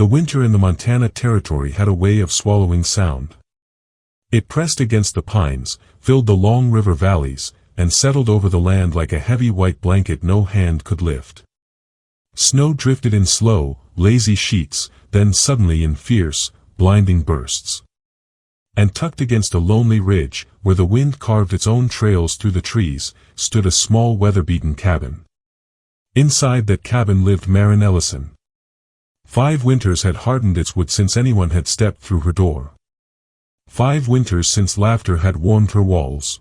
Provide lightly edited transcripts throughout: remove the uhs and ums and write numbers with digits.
The winter in the Montana Territory had a way of swallowing sound. It pressed against the pines, filled the long river valleys, and settled over the land like a heavy white blanket no hand could lift. Snow drifted in slow, lazy sheets, then suddenly in fierce, blinding bursts. And tucked against a lonely ridge, where the wind carved its own trails through the trees, stood a small weather-beaten cabin. Inside that cabin lived Maren Ellison. 5 winters had hardened its wood since anyone had stepped through her door. 5 winters since laughter had warmed her walls.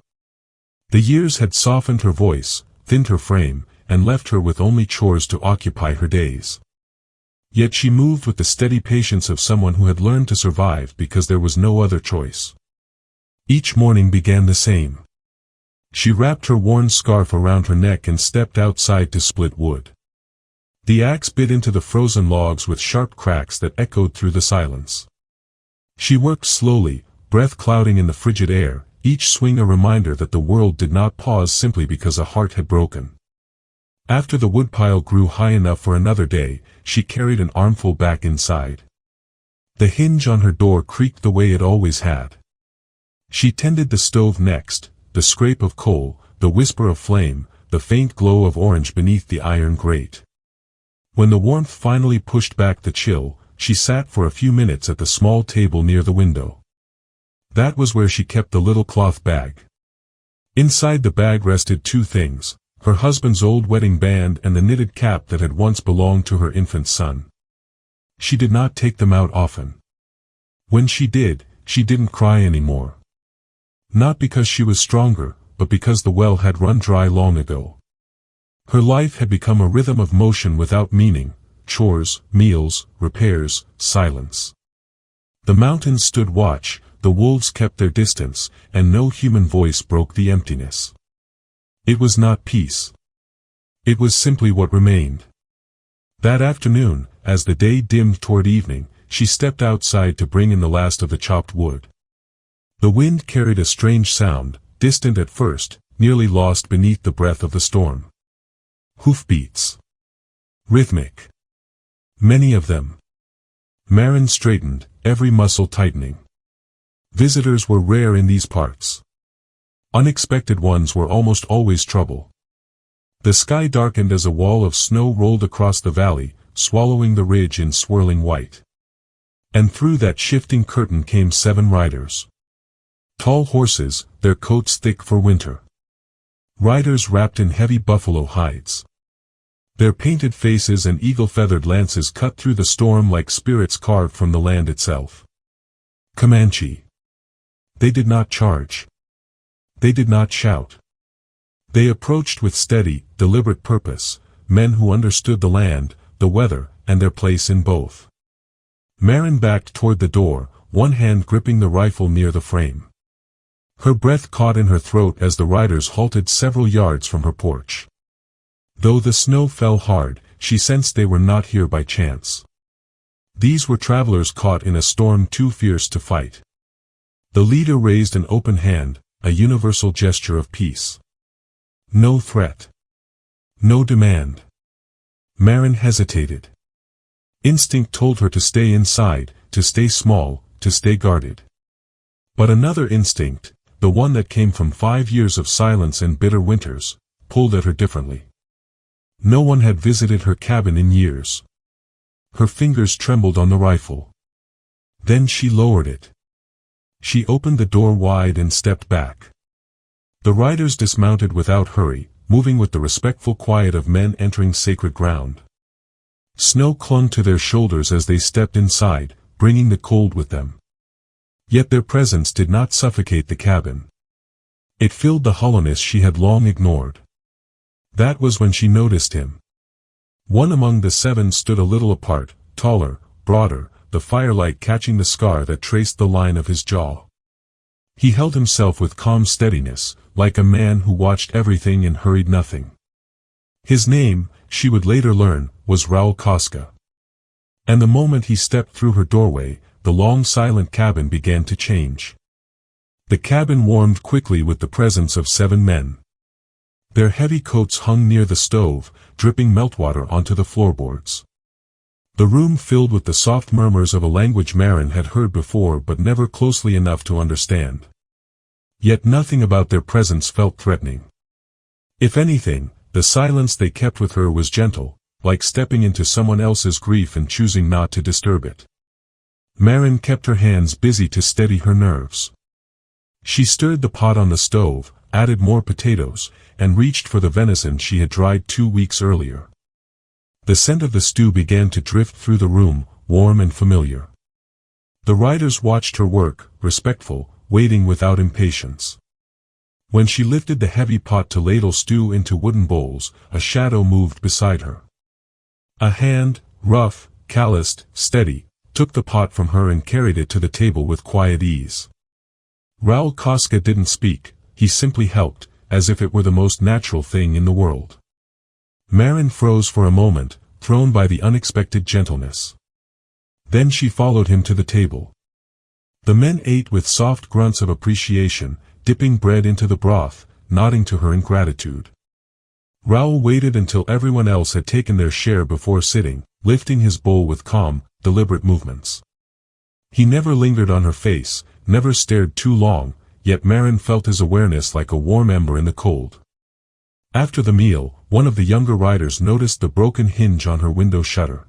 The years had softened her voice, thinned her frame, and left her with only chores to occupy her days. Yet she moved with the steady patience of someone who had learned to survive because there was no other choice. Each morning began the same. She wrapped her worn scarf around her neck and stepped outside to split wood. The axe bit into the frozen logs with sharp cracks that echoed through the silence. She worked slowly, breath clouding in the frigid air, each swing a reminder that the world did not pause simply because a heart had broken. After the woodpile grew high enough for another day, she carried an armful back inside. The hinge on her door creaked the way it always had. She tended the stove next, the scrape of coal, the whisper of flame, the faint glow of orange beneath the iron grate. When the warmth finally pushed back the chill, she sat for a few minutes at the small table near the window. That was where she kept the little cloth bag. Inside the bag rested 2 things. Her husband's old wedding band and the knitted cap that had once belonged to her infant son. She did not take them out often. When she did, she didn't cry anymore. Not because she was stronger, but because the well had run dry long ago. Her life had become a rhythm of motion without meaning, chores, meals, repairs, silence. The mountains stood watch, the wolves kept their distance, and no human voice broke the emptiness. It was not peace. It was simply what remained. That afternoon, as the day dimmed toward evening, she stepped outside to bring in the last of the chopped wood. The wind carried a strange sound, distant at first, nearly lost beneath the breath of the storm. Hoofbeats. Rhythmic. Many of them. Maren straightened, every muscle tightening. Visitors were rare in these parts. Unexpected ones were almost always trouble. The sky darkened as a wall of snow rolled across the valley, swallowing the ridge in swirling white. And through that shifting curtain came 7 riders. Tall horses, their coats thick for winter. Riders wrapped in heavy buffalo hides. Their painted faces and eagle-feathered lances cut through the storm like spirits carved from the land itself. Comanche. They did not charge. They did not shout. They approached with steady, deliberate purpose, men who understood the land, the weather, and their place in both. Maren backed toward the door, one hand gripping the rifle near the frame. Her breath caught in her throat as the riders halted several yards from her porch. Though the snow fell hard, she sensed they were not here by chance. These were travelers caught in a storm too fierce to fight. The leader raised an open hand, a universal gesture of peace. No threat. No demand. Maren hesitated. Instinct told her to stay inside, to stay small, to stay guarded. But another instinct, the one that came from 5 years of silence and bitter winters, pulled at her differently. No one had visited her cabin in years. Her fingers trembled on the rifle. Then she lowered it. She opened the door wide and stepped back. The riders dismounted without hurry, moving with the respectful quiet of men entering sacred ground. Snow clung to their shoulders as they stepped inside, bringing the cold with them. Yet their presence did not suffocate the cabin. It filled the hollowness she had long ignored. That was when she noticed him. One among the 7 stood a little apart, taller, broader, the firelight catching the scar that traced the line of his jaw. He held himself with calm steadiness, like a man who watched everything and hurried nothing. His name, she would later learn, was Raul Casca. And the moment he stepped through her doorway, the long silent cabin began to change. The cabin warmed quickly with the presence of 7 men. Their heavy coats hung near the stove, dripping meltwater onto the floorboards. The room filled with the soft murmurs of a language Marin had heard before but never closely enough to understand. Yet nothing about their presence felt threatening. If anything, the silence they kept with her was gentle, like stepping into someone else's grief and choosing not to disturb it. Marin kept her hands busy to steady her nerves. She stirred the pot on the stove, added more potatoes, and reached for the venison she had dried 2 weeks earlier. The scent of the stew began to drift through the room, warm and familiar. The riders watched her work, respectful, waiting without impatience. When she lifted the heavy pot to ladle stew into wooden bowls, a shadow moved beside her. A hand, rough, calloused, steady, took the pot from her and carried it to the table with quiet ease. Raul Casca didn't speak, he simply helped, as if it were the most natural thing in the world. Marin froze for a moment, thrown by the unexpected gentleness. Then she followed him to the table. The men ate with soft grunts of appreciation, dipping bread into the broth, nodding to her in gratitude. Raul waited until everyone else had taken their share before sitting, lifting his bowl with calm, deliberate movements. He never lingered on her face, never stared too long, yet Marin felt his awareness like a warm ember in the cold. After the meal, one of the younger riders noticed the broken hinge on her window shutter.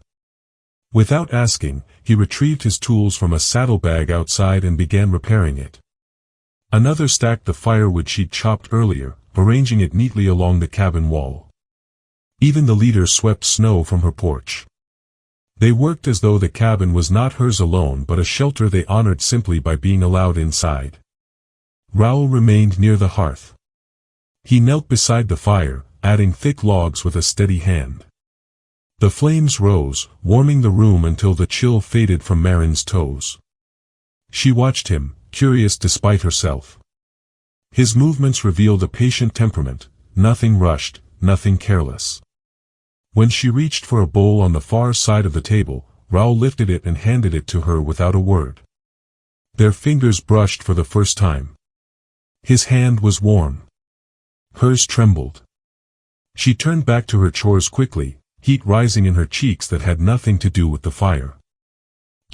Without asking, he retrieved his tools from a saddlebag outside and began repairing it. Another stacked the firewood she'd chopped earlier, arranging it neatly along the cabin wall. Even the leader swept snow from her porch. They worked as though the cabin was not hers alone but a shelter they honored simply by being allowed inside. Raul remained near the hearth. He knelt beside the fire, adding thick logs with a steady hand. The flames rose, warming the room until the chill faded from Marin's toes. She watched him, curious despite herself. His movements revealed a patient temperament, nothing rushed, nothing careless. When she reached for a bowl on the far side of the table, Raul lifted it and handed it to her without a word. Their fingers brushed for the first time. His hand was warm. Hers trembled. She turned back to her chores quickly, heat rising in her cheeks that had nothing to do with the fire.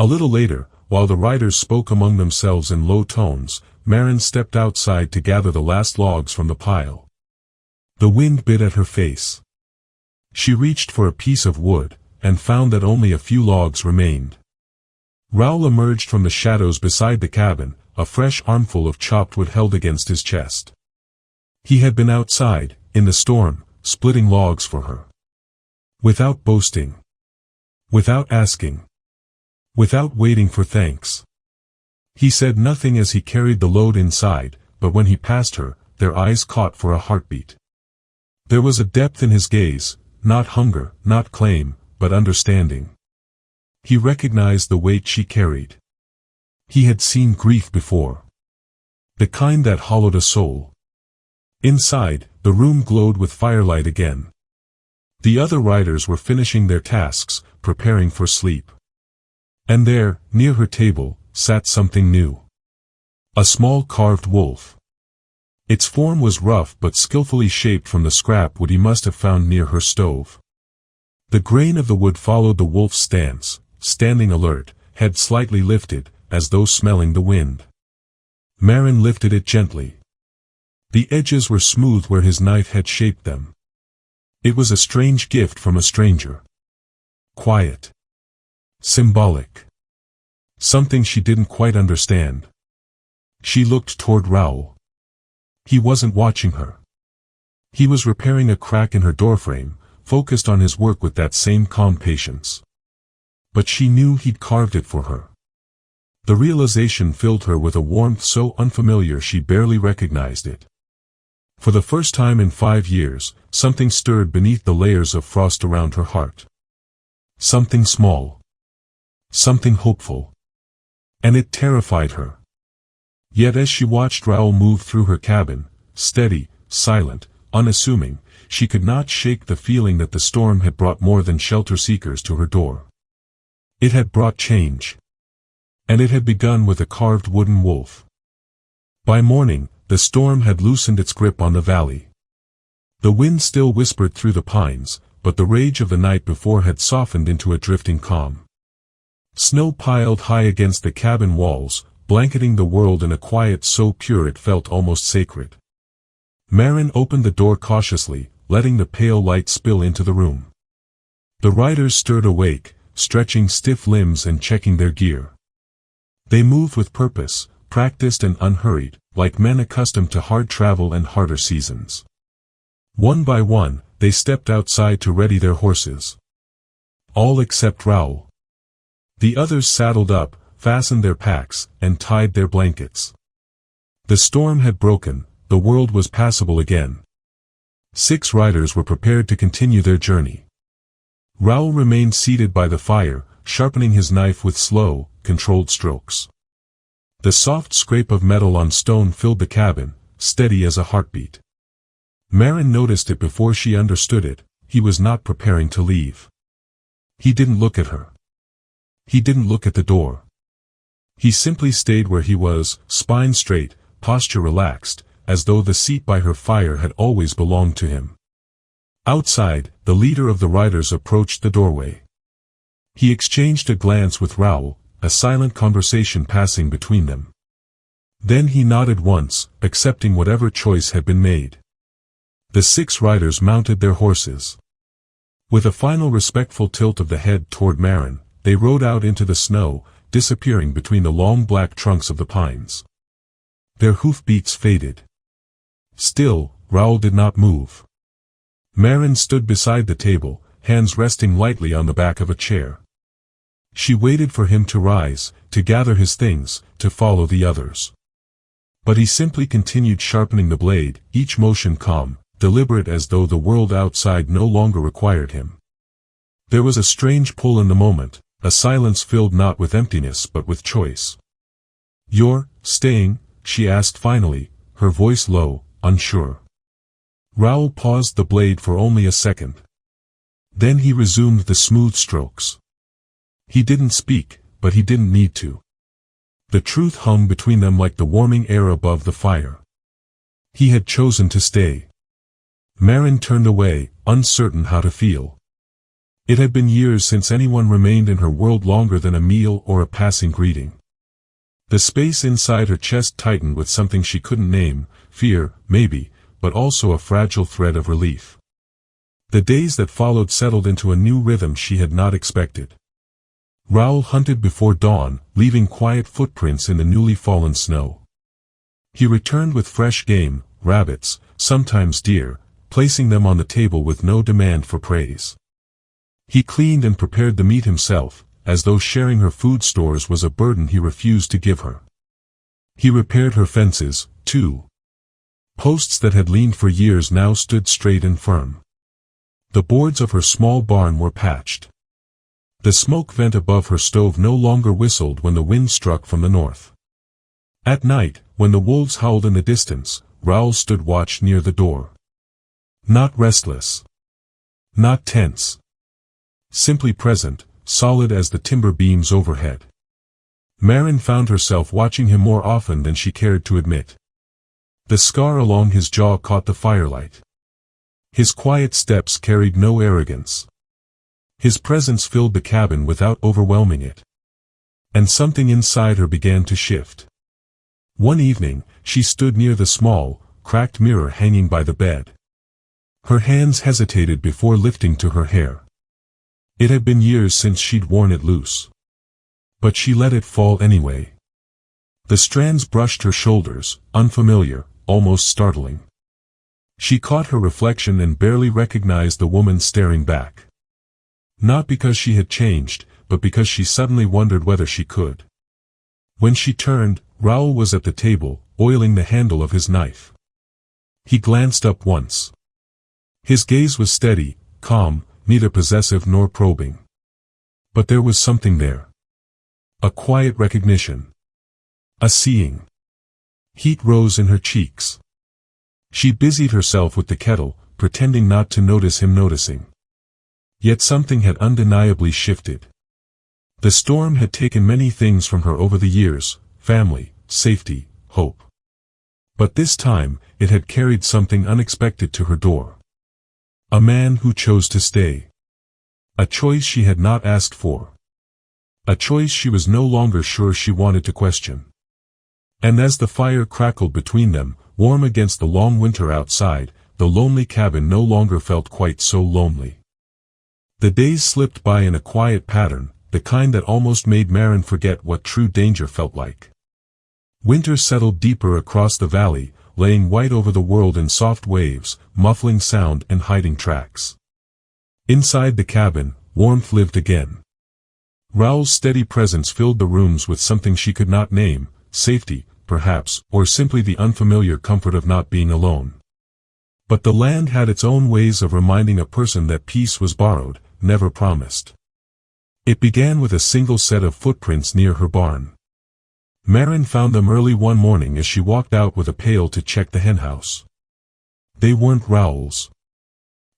A little later, while the riders spoke among themselves in low tones, Marin stepped outside to gather the last logs from the pile. The wind bit at her face. She reached for a piece of wood, and found that only a few logs remained. Raul emerged from the shadows beside the cabin, a fresh armful of chopped wood held against his chest. He had been outside, in the storm, splitting logs for her. Without boasting. Without asking. Without waiting for thanks. He said nothing as he carried the load inside, but when he passed her, their eyes caught for a heartbeat. There was a depth in his gaze, not hunger, not claim, but understanding. He recognized the weight she carried. He had seen grief before. The kind that hollowed a soul. Inside, the room glowed with firelight again. The other riders were finishing their tasks, preparing for sleep. And there, near her table, sat something new. A small carved wolf. Its form was rough but skillfully shaped from the scrap wood he must have found near her stove. The grain of the wood followed the wolf's stance, standing alert, head slightly lifted, as though smelling the wind. Marin lifted it gently. The edges were smooth where his knife had shaped them. It was a strange gift from a stranger. Quiet. Symbolic. Something she didn't quite understand. She looked toward Raul. He wasn't watching her. He was repairing a crack in her doorframe, focused on his work with that same calm patience. But she knew he'd carved it for her. The realization filled her with a warmth so unfamiliar she barely recognized it. For the first time in 5 years, something stirred beneath the layers of frost around her heart. Something small. Something hopeful. And it terrified her. Yet as she watched Raul move through her cabin, steady, silent, unassuming, she could not shake the feeling that the storm had brought more than shelter seekers to her door. It had brought change. And it had begun with a carved wooden wolf. By morning, the storm had loosened its grip on the valley. The wind still whispered through the pines, but the rage of the night before had softened into a drifting calm. Snow piled high against the cabin walls, blanketing the world in a quiet so pure it felt almost sacred. Marin opened the door cautiously, letting the pale light spill into the room. The riders stirred awake, stretching stiff limbs and checking their gear. They moved with purpose, practiced and unhurried, like men accustomed to hard travel and harder seasons. One by one, they stepped outside to ready their horses. All except Raoul. The others saddled up, fastened their packs, and tied their blankets. The storm had broken, the world was passable again. 6 riders were prepared to continue their journey. Raoul remained seated by the fire, sharpening his knife with slow, controlled strokes. The soft scrape of metal on stone filled the cabin, steady as a heartbeat. Marin noticed it before she understood it. He was not preparing to leave. He didn't look at her. He didn't look at the door. He simply stayed where he was, spine straight, posture relaxed, as though the seat by her fire had always belonged to him. Outside, the leader of the riders approached the doorway. He exchanged a glance with Raoul, a silent conversation passing between them. Then he nodded once, accepting whatever choice had been made. The 6 riders mounted their horses. With a final respectful tilt of the head toward Marin, they rode out into the snow, disappearing between the long black trunks of the pines. Their hoofbeats faded. Still, Raoul did not move. Marin stood beside the table, hands resting lightly on the back of a chair. She waited for him to rise, to gather his things, to follow the others. But he simply continued sharpening the blade, each motion calm, deliberate as though the world outside no longer required him. There was a strange pull in the moment, a silence filled not with emptiness but with choice. "You're staying?" she asked finally, her voice low, unsure. Raoul paused the blade for only a second. Then he resumed the smooth strokes. He didn't speak, but he didn't need to. The truth hung between them like the warming air above the fire. He had chosen to stay. Marin turned away, uncertain how to feel. It had been years since anyone remained in her world longer than a meal or a passing greeting. The space inside her chest tightened with something she couldn't name, fear, maybe, but also a fragile thread of relief. The days that followed settled into a new rhythm she had not expected. Raoul hunted before dawn, leaving quiet footprints in the newly fallen snow. He returned with fresh game, rabbits, sometimes deer, placing them on the table with no demand for praise. He cleaned and prepared the meat himself, as though sharing her food stores was a burden he refused to give her. He repaired her fences, too. Posts that had leaned for years now stood straight and firm. The boards of her small barn were patched. The smoke vent above her stove no longer whistled when the wind struck from the north. At night, when the wolves howled in the distance, Raoul stood watch near the door. Not restless. Not tense. Simply present, solid as the timber beams overhead. Marin found herself watching him more often than she cared to admit. The scar along his jaw caught the firelight. His quiet steps carried no arrogance. His presence filled the cabin without overwhelming it. And something inside her began to shift. One evening, she stood near the small, cracked mirror hanging by the bed. Her hands hesitated before lifting to her hair. It had been years since she'd worn it loose. But she let it fall anyway. The strands brushed her shoulders, unfamiliar, almost startling. She caught her reflection and barely recognized the woman staring back. Not because she had changed, but because she suddenly wondered whether she could. When she turned, Raoul was at the table, oiling the handle of his knife. He glanced up once. His gaze was steady, calm, neither possessive nor probing. But there was something there. A quiet recognition. A seeing. Heat rose in her cheeks. She busied herself with the kettle, pretending not to notice him noticing. Yet something had undeniably shifted. The storm had taken many things from her over the years, family, safety, hope. But this time, it had carried something unexpected to her door. A man who chose to stay. A choice she had not asked for. A choice she was no longer sure she wanted to question. And as the fire crackled between them, warm against the long winter outside, the lonely cabin no longer felt quite so lonely. The days slipped by in a quiet pattern, the kind that almost made Maren forget what true danger felt like. Winter settled deeper across the valley, laying white over the world in soft waves, muffling sound and hiding tracks. Inside the cabin, warmth lived again. Raoul's steady presence filled the rooms with something she could not name, safety, perhaps, or simply the unfamiliar comfort of not being alone. But the land had its own ways of reminding a person that peace was borrowed, never promised. It began with a single set of footprints near her barn. Maren found them early one morning as she walked out with a pail to check the henhouse. They weren't Raoul's.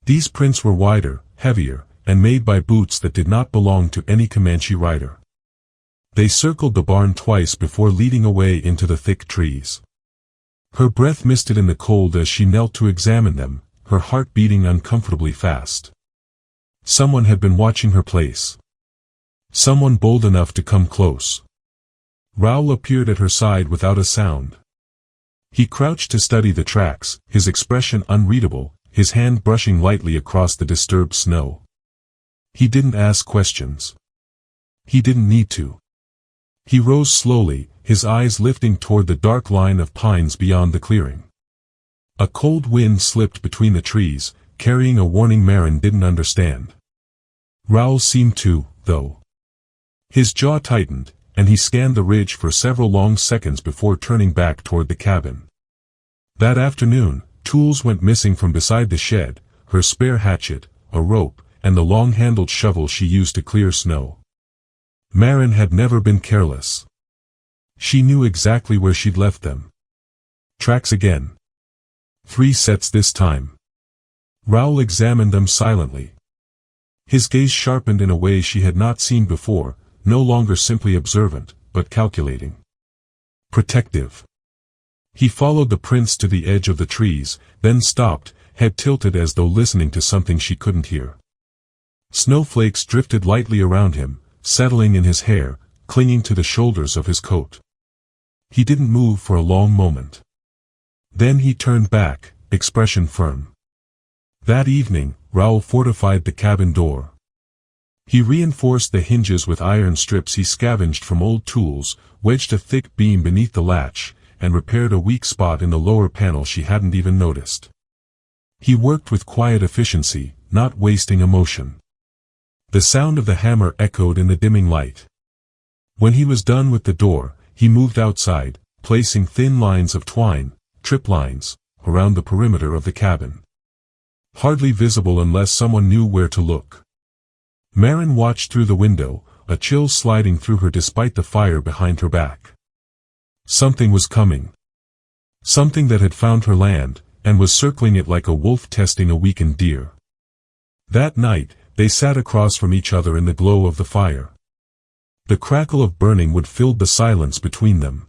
These prints were wider, heavier, and made by boots that did not belong to any Comanche rider. They circled the barn twice before leading away into the thick trees. Her breath misted in the cold as she knelt to examine them, her heart beating uncomfortably fast. Someone had been watching her place. Someone bold enough to come close. Raoul appeared at her side without a sound. He crouched to study the tracks, his expression unreadable, his hand brushing lightly across the disturbed snow. He didn't ask questions. He didn't need to. He rose slowly, his eyes lifting toward the dark line of pines beyond the clearing. A cold wind slipped between the trees, carrying a warning Maren didn't understand. Raoul seemed to, though. His jaw tightened, and he scanned the ridge for several long seconds before turning back toward the cabin. That afternoon, tools went missing from beside the shed, her spare hatchet, a rope, and the long-handled shovel she used to clear snow. Maren had never been careless. She knew exactly where she'd left them. Tracks again. 3 sets this time. Raoul examined them silently. His gaze sharpened in a way she had not seen before, no longer simply observant, but calculating. Protective. He followed the prints to the edge of the trees, then stopped, head tilted as though listening to something she couldn't hear. Snowflakes drifted lightly around him, settling in his hair, clinging to the shoulders of his coat. He didn't move for a long moment. Then he turned back, expression firm. That evening, Raoul fortified the cabin door. He reinforced the hinges with iron strips he scavenged from old tools, wedged a thick beam beneath the latch, and repaired a weak spot in the lower panel she hadn't even noticed. He worked with quiet efficiency, not wasting emotion. The sound of the hammer echoed in the dimming light. When he was done with the door, he moved outside, placing thin lines of twine, trip lines, around the perimeter of the cabin. Hardly visible unless someone knew where to look. Maren watched through the window, a chill sliding through her despite the fire behind her back. Something was coming. Something that had found her land, and was circling it like a wolf testing a weakened deer. That night, they sat across from each other in the glow of the fire. The crackle of burning wood filled the silence between them.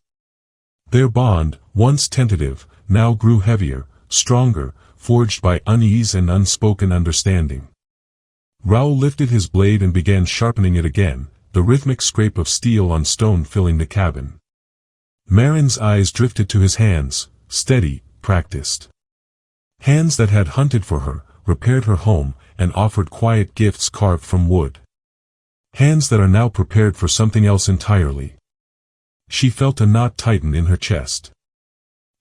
Their bond, once tentative, now grew heavier, stronger, forged by unease and unspoken understanding. Raoul lifted his blade and began sharpening it again, the rhythmic scrape of steel on stone filling the cabin. Maren's eyes drifted to his hands, steady, practiced. Hands that had hunted for her, repaired her home, and offered quiet gifts carved from wood. Hands that are now prepared for something else entirely. She felt a knot tighten in her chest.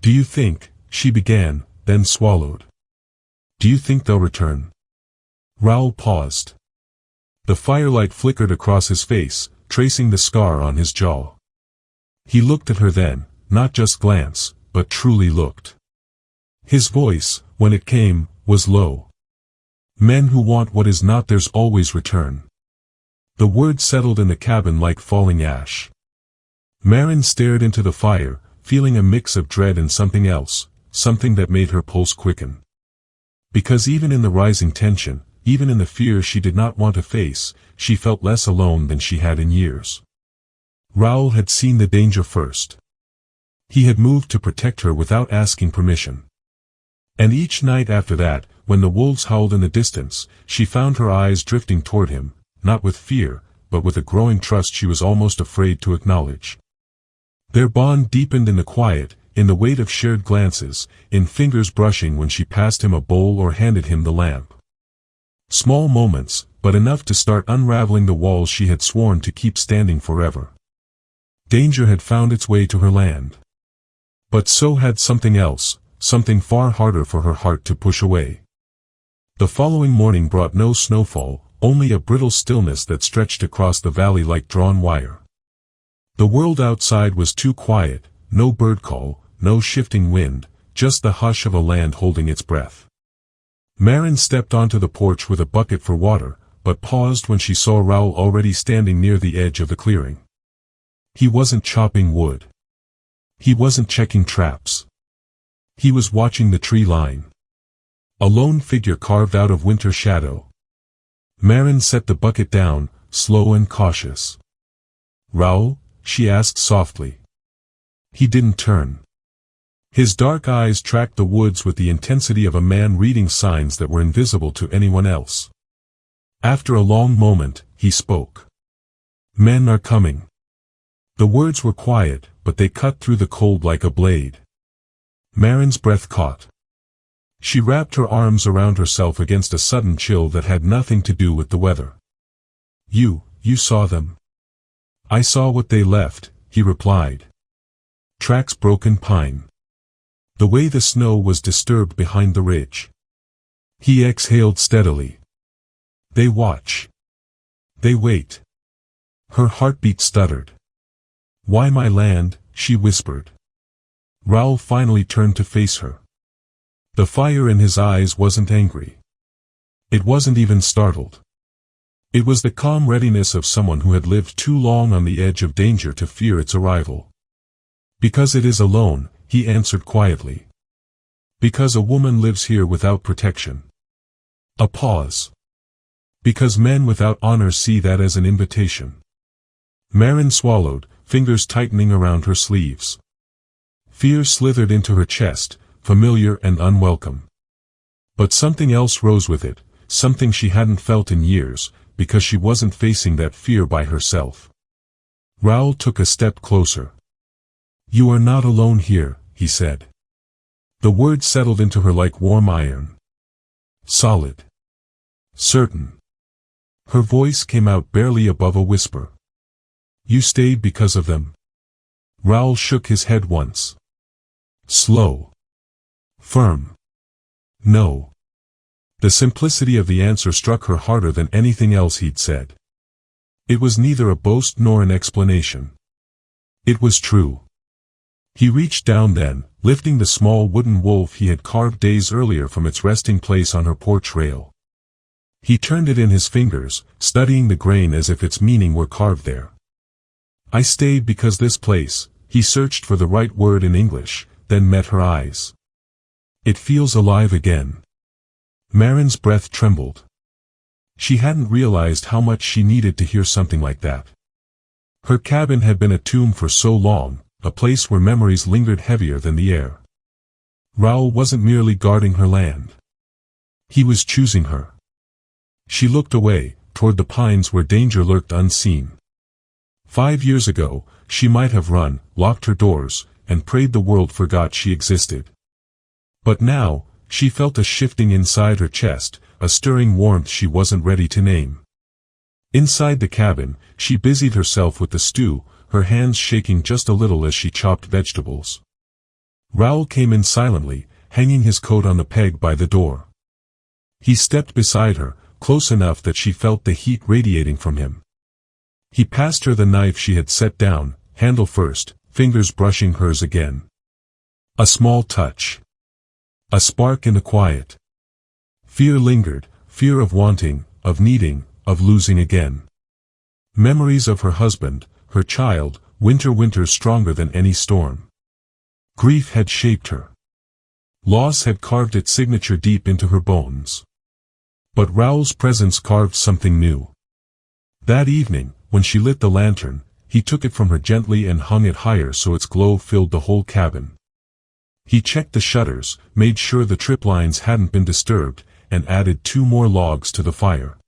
"Do you think," she began, then swallowed. "Do you think they'll return?" Raoul paused. The firelight flickered across his face, tracing the scar on his jaw. He looked at her then, not just glance, but truly looked. His voice, when it came, was low. "Men who want what is not theirs always return." The word settled in the cabin like falling ash. Maren stared into the fire, feeling a mix of dread and something else, something that made her pulse quicken. Because even in the rising tension, even in the fear she did not want to face, she felt less alone than she had in years. Raoul had seen the danger first. He had moved to protect her without asking permission. And each night after that, when the wolves howled in the distance, she found her eyes drifting toward him, not with fear, but with a growing trust she was almost afraid to acknowledge. Their bond deepened in the quiet, in the weight of shared glances, in fingers brushing when she passed him a bowl or handed him the lamp. Small moments, but enough to start unraveling the walls she had sworn to keep standing forever. Danger had found its way to her land. But so had something else, something far harder for her heart to push away. The following morning brought no snowfall, only a brittle stillness that stretched across the valley like drawn wire. The world outside was too quiet, no bird call, no shifting wind, just the hush of a land holding its breath. Marin stepped onto the porch with a bucket for water, but paused when she saw Raoul already standing near the edge of the clearing. He wasn't chopping wood. He wasn't checking traps. He was watching the tree line. A lone figure carved out of winter shadow. Marin set the bucket down, slow and cautious. "Raoul?" she asked softly. He didn't turn. His dark eyes tracked the woods with the intensity of a man reading signs that were invisible to anyone else. After a long moment, he spoke. "Men are coming." The words were quiet, but they cut through the cold like a blade. Marin's breath caught. She wrapped her arms around herself against a sudden chill that had nothing to do with the weather. You saw them." "I saw what they left," he replied. "Tracks broken pine. The way the snow was disturbed behind the ridge." He exhaled steadily. "They watch. They wait." Her heartbeat stuttered. "Why my land?" she whispered. Raoul finally turned to face her. The fire in his eyes wasn't angry. It wasn't even startled. It was the calm readiness of someone who had lived too long on the edge of danger to fear its arrival. "Because it is alone," he answered quietly. "Because a woman lives here without protection." A pause. "Because men without honor see that as an invitation." Marin swallowed, fingers tightening around her sleeves. Fear slithered into her chest, familiar and unwelcome. But something else rose with it, something she hadn't felt in years, because she wasn't facing that fear by herself. Raoul took a step closer. "You are not alone here," he said. The word settled into her like warm iron. Solid. Certain. Her voice came out barely above a whisper. "You stayed because of them?" Raoul shook his head once. Slow. Firm. "No." The simplicity of the answer struck her harder than anything else he'd said. It was neither a boast nor an explanation. It was true. He reached down then, lifting the small wooden wolf he had carved days earlier from its resting place on her porch rail. He turned it in his fingers, studying the grain as if its meaning were carved there. "I stayed because this place," he searched for the right word in English, then met her eyes. "It feels alive again." Marin's breath trembled. She hadn't realized how much she needed to hear something like that. Her cabin had been a tomb for so long, a place where memories lingered heavier than the air. Raoul wasn't merely guarding her land. He was choosing her. She looked away, toward the pines where danger lurked unseen. 5 years ago, she might have run, locked her doors, and prayed the world forgot she existed. But now, she felt a shifting inside her chest, a stirring warmth she wasn't ready to name. Inside the cabin, she busied herself with the stew, her hands shaking just a little as she chopped vegetables. Raoul came in silently, hanging his coat on the peg by the door. He stepped beside her, close enough that she felt the heat radiating from him. He passed her the knife she had set down, handle first, fingers brushing hers again. A small touch. A spark in the quiet. Fear lingered, fear of wanting, of needing, of losing again. Memories of her husband, her child, winter stronger than any storm. Grief had shaped her. Loss had carved its signature deep into her bones. But Raoul's presence carved something new. That evening, when she lit the lantern, he took it from her gently and hung it higher so its glow filled the whole cabin. He checked the shutters, made sure the trip lines hadn't been disturbed, and added 2 more logs to the fire.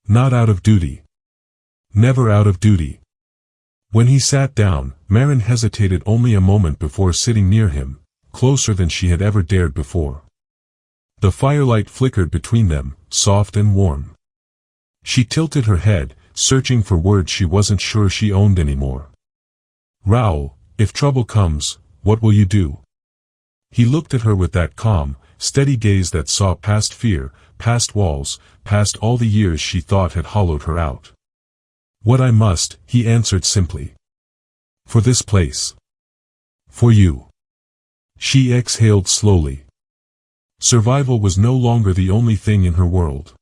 Not out of duty. Never out of duty. When he sat down, Marin hesitated only a moment before sitting near him, closer than she had ever dared before. The firelight flickered between them, soft and warm. She tilted her head, searching for words she wasn't sure she owned anymore. "Raoul, if trouble comes, what will you do?" He looked at her with that calm, steady gaze that saw past fear, past walls, past all the years she thought had hollowed her out. "What I must," he answered simply. "For this place. For you." She exhaled slowly. Survival was no longer the only thing in her world.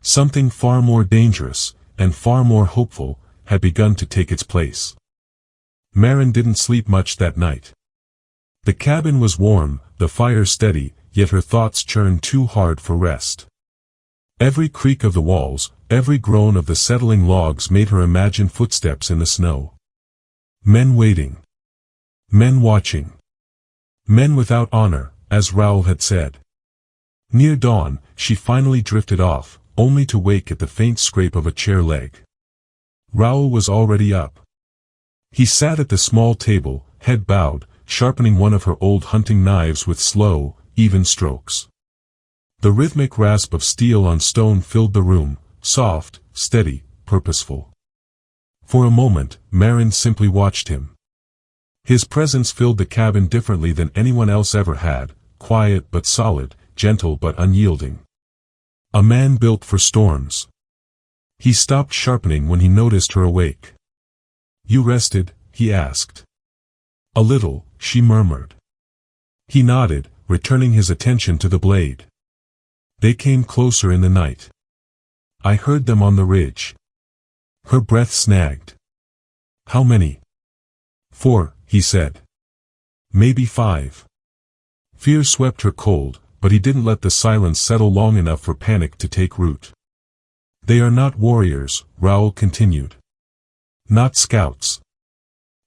Something far more dangerous, and far more hopeful, had begun to take its place. Marin didn't sleep much that night. The cabin was warm, the fire steady, yet her thoughts churned too hard for rest. Every creak of the walls, every groan of the settling logs made her imagine footsteps in the snow. Men waiting. Men watching. Men without honor, as Raoul had said. Near dawn, she finally drifted off, only to wake at the faint scrape of a chair leg. Raoul was already up. He sat at the small table, head bowed, sharpening one of her old hunting knives with slow, even strokes. The rhythmic rasp of steel on stone filled the room, soft, steady, purposeful. For a moment, Marin simply watched him. His presence filled the cabin differently than anyone else ever had, quiet but solid, gentle but unyielding. A man built for storms. He stopped sharpening when he noticed her awake. "You rested?" he asked. "A little," she murmured. He nodded, returning his attention to the blade. "They came closer in the night. I heard them on the ridge." Her breath snagged. "How many?" "4, he said. "Maybe 5. Fear swept her cold, but he didn't let the silence settle long enough for panic to take root. "They are not warriors," Raoul continued. "Not scouts.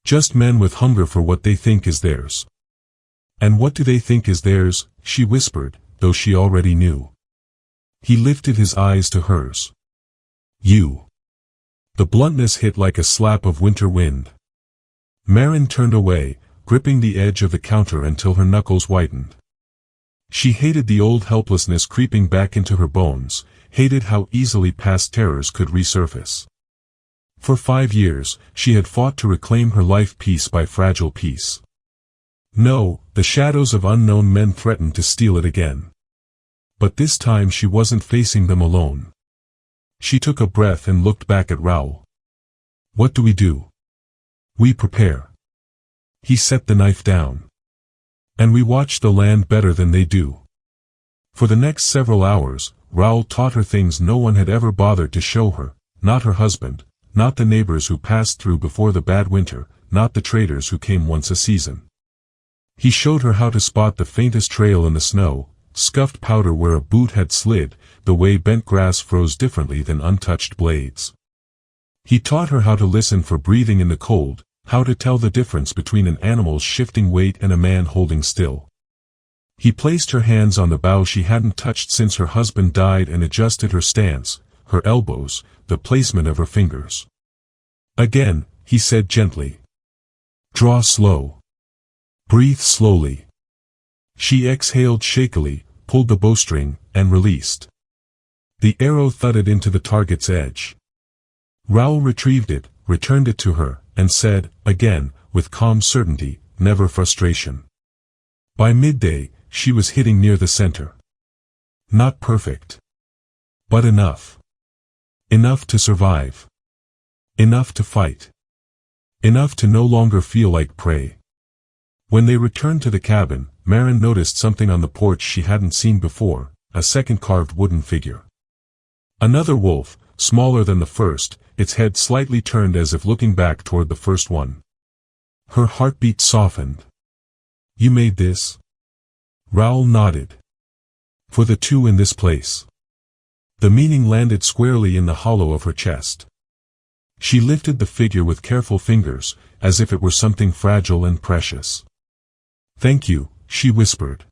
Just men with hunger for what they think is theirs." "And what do they think is theirs?" she whispered, though she already knew. He lifted his eyes to hers. "You." The bluntness hit like a slap of winter wind. Marin turned away, gripping the edge of the counter until her knuckles whitened. She hated the old helplessness creeping back into her bones, hated how easily past terrors could resurface. For 5 years, she had fought to reclaim her life piece by fragile piece. No, the shadows of unknown men threatened to steal it again. But this time she wasn't facing them alone. She took a breath and looked back at Raoul. "What do we do?" "We prepare." He set the knife down. "And we watch the land better than they do." For the next several hours, Raoul taught her things no one had ever bothered to show her, not her husband, not the neighbors who passed through before the bad winter, not the traders who came once a season. He showed her how to spot the faintest trail in the snow, scuffed powder where a boot had slid, the way bent grass froze differently than untouched blades. He taught her how to listen for breathing in the cold, how to tell the difference between an animal's shifting weight and a man holding still. He placed her hands on the bough she hadn't touched since her husband died and adjusted her stance, her elbows, the placement of her fingers. "Again," he said gently. "Draw slow. Breathe slowly." She exhaled shakily, pulled the bowstring, and released. The arrow thudded into the target's edge. Raoul retrieved it, returned it to her, and said, again, with calm certainty, never frustration. By midday, she was hitting near the center. Not perfect. But enough. Enough to survive. Enough to fight. Enough to no longer feel like prey. When they returned to the cabin, Marin noticed something on the porch she hadn't seen before, a second carved wooden figure. Another wolf, smaller than the first, its head slightly turned as if looking back toward the first one. Her heartbeat softened. "You made this?" Raoul nodded. "For the two in this place." The meaning landed squarely in the hollow of her chest. She lifted the figure with careful fingers, as if it were something fragile and precious. "Thank you," she whispered.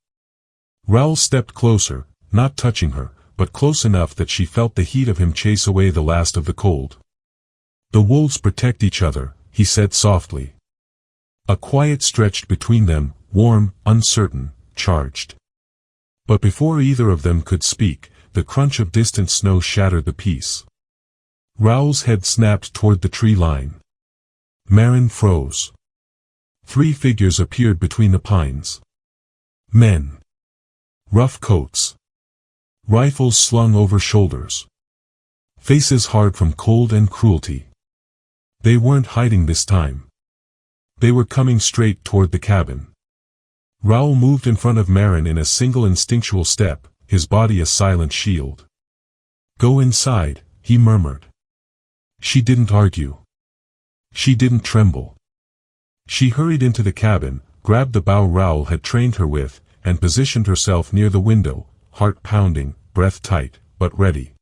Raoul stepped closer, not touching her, but close enough that she felt the heat of him chase away the last of the cold. "The wolves protect each other," he said softly. A quiet stretched between them, warm, uncertain, charged. But before either of them could speak, the crunch of distant snow shattered the peace. Raoul's head snapped toward the tree line. Marin froze. 3 figures appeared between the pines. Men. Rough coats. Rifles slung over shoulders. Faces hard from cold and cruelty. They weren't hiding this time. They were coming straight toward the cabin. Raoul moved in front of Marin in a single instinctual step, his body a silent shield. "Go inside," he murmured. She didn't argue. She didn't tremble. She hurried into the cabin, grabbed the bow Raoul had trained her with, and positioned herself near the window, heart pounding, breath tight, but ready.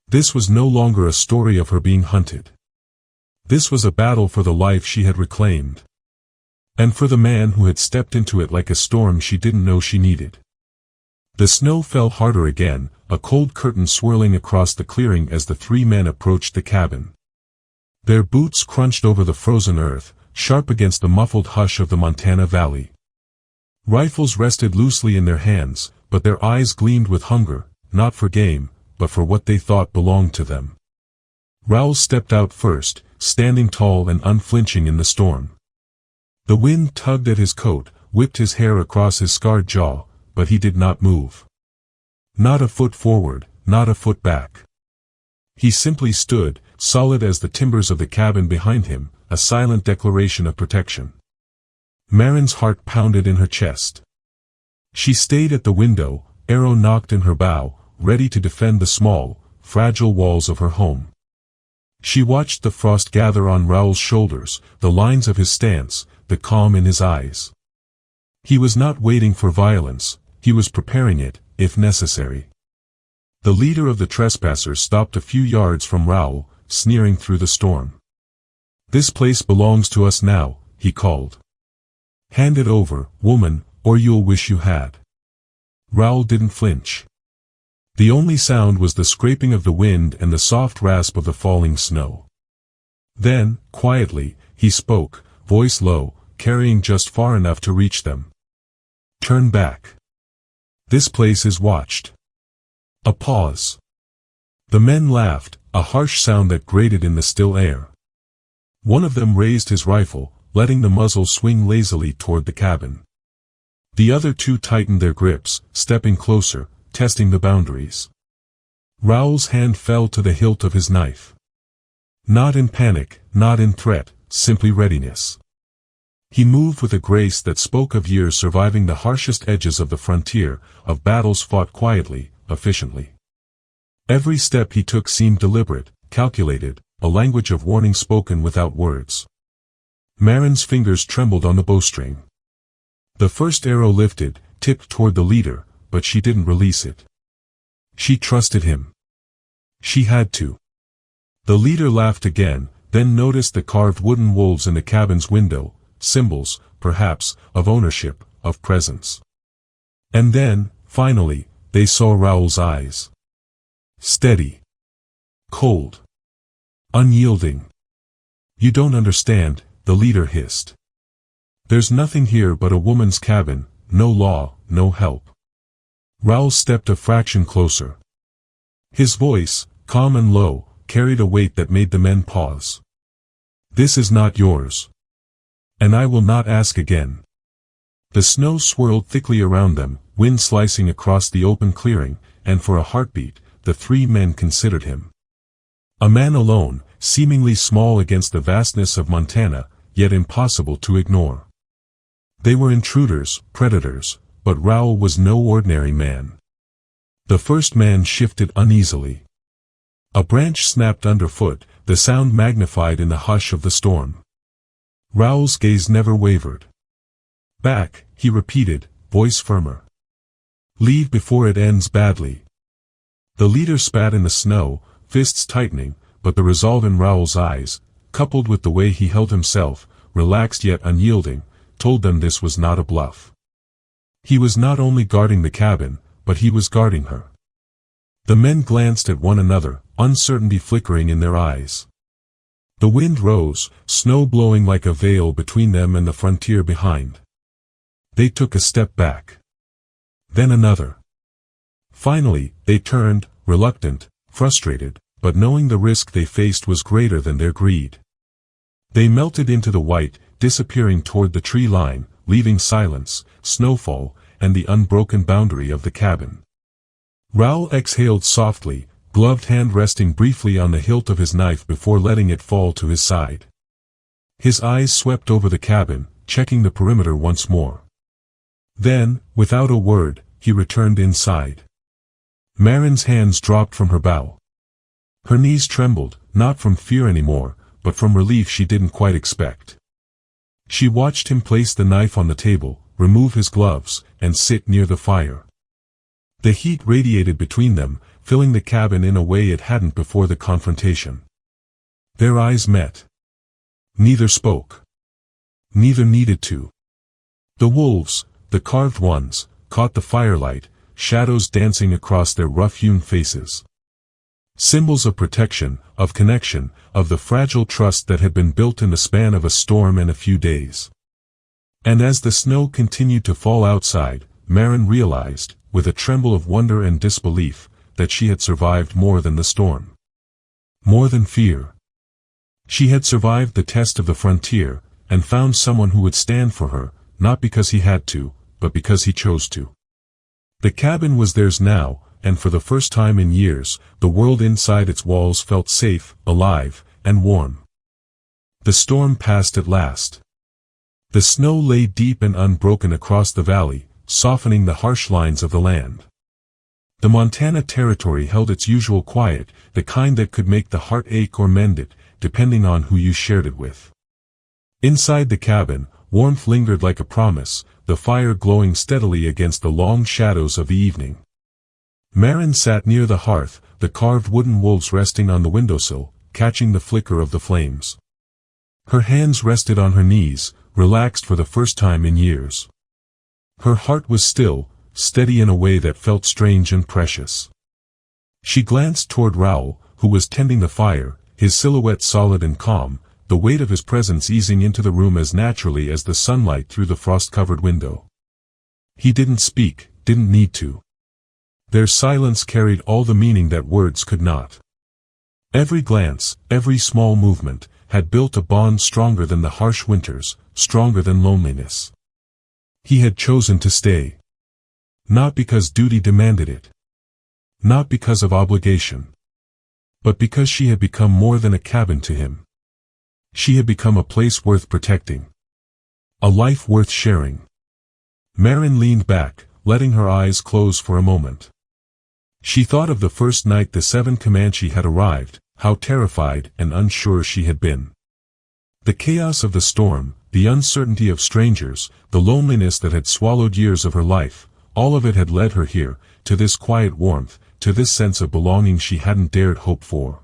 This was no longer a story of her being hunted. This was a battle for the life she had reclaimed. And for the man who had stepped into it like a storm she didn't know she needed. The snow fell harder again, a cold curtain swirling across the clearing as the 3 men approached the cabin. Their boots crunched over the frozen earth, sharp against the muffled hush of the Montana Valley. Rifles rested loosely in their hands, but their eyes gleamed with hunger, not for game, but for what they thought belonged to them. Raoul stepped out first, standing tall and unflinching in the storm. The wind tugged at his coat, whipped his hair across his scarred jaw, but he did not move. Not a foot forward, not a foot back. He simply stood, solid as the timbers of the cabin behind him, a silent declaration of protection. Marin's heart pounded in her chest. She stayed at the window, arrow nocked in her bow, ready to defend the small, fragile walls of her home. She watched the frost gather on Raoul's shoulders, the lines of his stance, the calm in his eyes. He was not waiting for violence, he was preparing it, if necessary. The leader of the trespassers stopped a few yards from Raoul, sneering through the storm. "This place belongs to us now," he called. "Hand it over, woman, or you'll wish you had." Raoul didn't flinch. The only sound was the scraping of the wind and the soft rasp of the falling snow. Then, quietly, he spoke, voice low, carrying just far enough to reach them. "Turn back. This place is watched." A pause. The men laughed, a harsh sound that grated in the still air. One of them raised his rifle, letting the muzzle swing lazily toward the cabin. The other 2 tightened their grips, stepping closer, testing the boundaries. Raoul's hand fell to the hilt of his knife. Not in panic, not in threat, simply readiness. He moved with a grace that spoke of years surviving the harshest edges of the frontier, of battles fought quietly, efficiently. Every step he took seemed deliberate, calculated, a language of warning spoken without words. Marin's fingers trembled on the bowstring. The first arrow lifted, tipped toward the leader, but she didn't release it. She trusted him. She had to. The leader laughed again, then noticed the carved wooden wolves in the cabin's window, symbols, perhaps, of ownership, of presence. And then, finally, they saw Raoul's eyes. Steady. Cold. Unyielding. "You don't understand," the leader hissed. "There's nothing here but a woman's cabin, no law, no help." Raoul stepped a fraction closer. His voice, calm and low, carried a weight that made the men pause. "This is not yours. And I will not ask again." The snow swirled thickly around them, wind slicing across the open clearing, and for a heartbeat, the 3 men considered him. A man alone, seemingly small against the vastness of Montana, yet impossible to ignore. They were intruders, predators, but Raoul was no ordinary man. The first man shifted uneasily. A branch snapped underfoot, the sound magnified in the hush of the storm. Raoul's gaze never wavered. "Back," he repeated, voice firmer. "Leave before it ends badly." The leader spat in the snow, fists tightening, but the resolve in Raoul's eyes, coupled with the way he held himself, relaxed yet unyielding, told them this was not a bluff. He was not only guarding the cabin, but he was guarding her. The men glanced at one another, uncertainty flickering in their eyes. The wind rose, snow blowing like a veil between them and the frontier behind. They took a step back. Then another. Finally, they turned, reluctant, frustrated, but knowing the risk they faced was greater than their greed. They melted into the white, disappearing toward the tree line, leaving silence, snowfall, and the unbroken boundary of the cabin. Raoul exhaled softly, gloved hand resting briefly on the hilt of his knife before letting it fall to his side. His eyes swept over the cabin, checking the perimeter once more. Then, without a word, he returned inside. Marin's hands dropped from her bow. Her knees trembled, not from fear anymore, but from relief she didn't quite expect. She watched him place the knife on the table, remove his gloves, and sit near the fire. The heat radiated between them, filling the cabin in a way it hadn't before the confrontation. Their eyes met. Neither spoke. Neither needed to. The wolves, the carved ones, caught the firelight, shadows dancing across their rough-hewn faces. Symbols of protection, of connection, of the fragile trust that had been built in the span of a storm and a few days. And as the snow continued to fall outside, Marin realized, with a tremble of wonder and disbelief, that she had survived more than the storm. More than fear. She had survived the test of the frontier, and found someone who would stand for her, not because he had to, but because he chose to. The cabin was theirs now, and for the first time in years, the world inside its walls felt safe, alive, and warm. The storm passed at last. The snow lay deep and unbroken across the valley, softening the harsh lines of the land. The Montana Territory held its usual quiet, the kind that could make the heart ache or mend it, depending on who you shared it with. Inside the cabin, warmth lingered like a promise, the fire glowing steadily against the long shadows of the evening. Marin sat near the hearth, the carved wooden wolves resting on the windowsill, catching the flicker of the flames. Her hands rested on her knees, relaxed for the first time in years. Her heart was still, steady in a way that felt strange and precious. She glanced toward Raoul, who was tending the fire, his silhouette solid and calm, the weight of his presence easing into the room as naturally as the sunlight through the frost-covered window. He didn't speak, didn't need to. Their silence carried all the meaning that words could not. Every glance, every small movement, had built a bond stronger than the harsh winters, stronger than loneliness. He had chosen to stay. Not because duty demanded it. Not because of obligation. But because she had become more than a cabin to him. She had become a place worth protecting. A life worth sharing. Marin leaned back, letting her eyes close for a moment. She thought of the first night the 7 Comanche had arrived, how terrified and unsure she had been. The chaos of the storm, the uncertainty of strangers, the loneliness that had swallowed years of her life, all of it had led her here, to this quiet warmth, to this sense of belonging she hadn't dared hope for.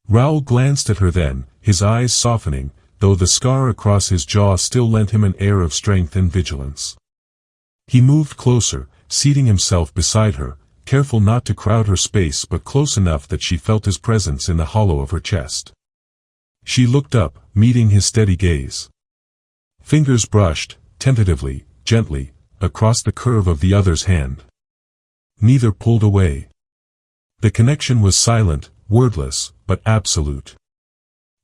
Raoul glanced at her then, his eyes softening, though the scar across his jaw still lent him an air of strength and vigilance. He moved closer, seating himself beside her, careful not to crowd her space but close enough that she felt his presence in the hollow of her chest. She looked up, meeting his steady gaze. Fingers brushed, tentatively, gently, across the curve of the other's hand. Neither pulled away. The connection was silent, wordless, but absolute.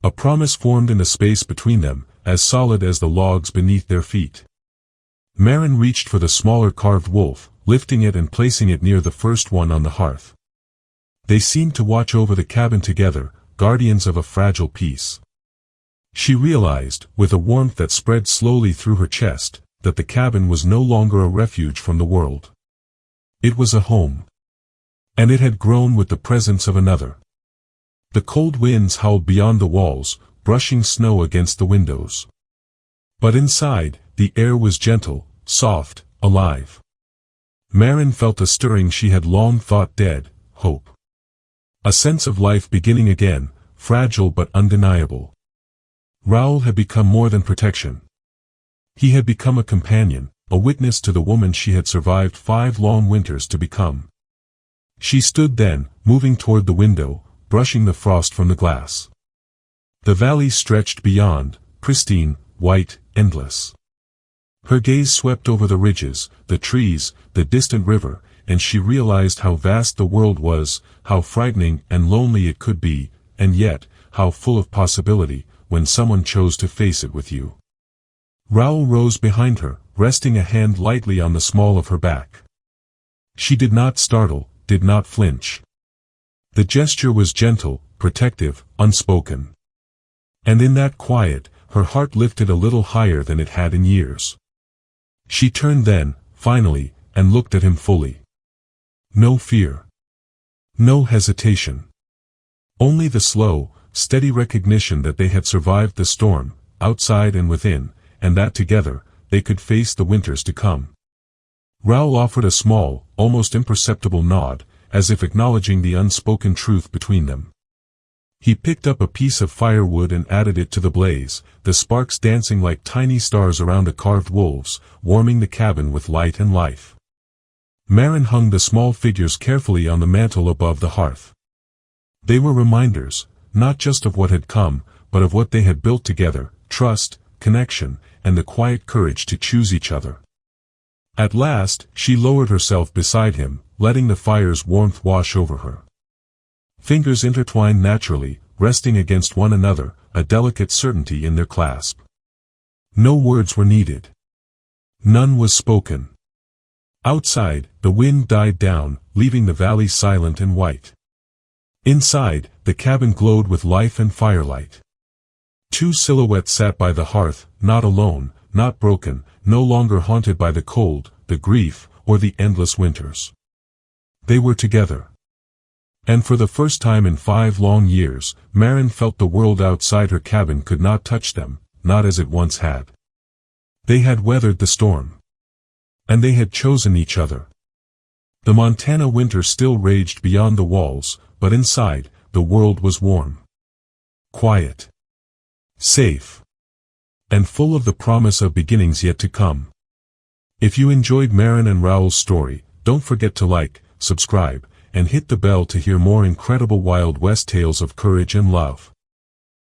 A promise formed in the space between them, as solid as the logs beneath their feet. Marin reached for the smaller carved wolf, lifting it and placing it near the first one on the hearth. They seemed to watch over the cabin together, guardians of a fragile peace. She realized, with a warmth that spread slowly through her chest, that the cabin was no longer a refuge from the world. It was a home. And it had grown with the presence of another. The cold winds howled beyond the walls, brushing snow against the windows. But inside, the air was gentle, soft, alive. Marin felt a stirring she had long thought dead, hope. A sense of life beginning again, fragile but undeniable. Raoul had become more than protection. He had become a companion, a witness to the woman she had survived 5 long winters to become. She stood then, moving toward the window, brushing the frost from the glass. The valley stretched beyond, pristine, white, endless. Her gaze swept over the ridges, the trees, the distant river, and she realized how vast the world was, how frightening and lonely it could be, and yet, how full of possibility, when someone chose to face it with you. Raoul rose behind her, resting a hand lightly on the small of her back. She did not startle, did not flinch. The gesture was gentle, protective, unspoken. And in that quiet, her heart lifted a little higher than it had in years. She turned then, finally, and looked at him fully. No fear. No hesitation. Only the slow, steady recognition that they had survived the storm, outside and within, and that together, they could face the winters to come. Raoul offered a small, almost imperceptible nod, as if acknowledging the unspoken truth between them. He picked up a piece of firewood and added it to the blaze, the sparks dancing like tiny stars around the carved wolves, warming the cabin with light and life. Marin hung the small figures carefully on the mantel above the hearth. They were reminders, not just of what had come, but of what they had built together, trust, connection, and the quiet courage to choose each other. At last, she lowered herself beside him, letting the fire's warmth wash over her. Fingers intertwined naturally, resting against one another, a delicate certainty in their clasp. No words were needed. None was spoken. Outside, the wind died down, leaving the valley silent and white. Inside, the cabin glowed with life and firelight. 2 silhouettes sat by the hearth, not alone, not broken, no longer haunted by the cold, the grief, or the endless winters. They were together. And for the first time in 5 long years, Marin felt the world outside her cabin could not touch them, not as it once had. They had weathered the storm. And they had chosen each other. The Montana winter still raged beyond the walls, but inside, the world was warm. Quiet. Safe. And full of the promise of beginnings yet to come. If you enjoyed Marin and Raoul's story, don't forget to like, subscribe, and hit the bell to hear more incredible Wild West tales of courage and love.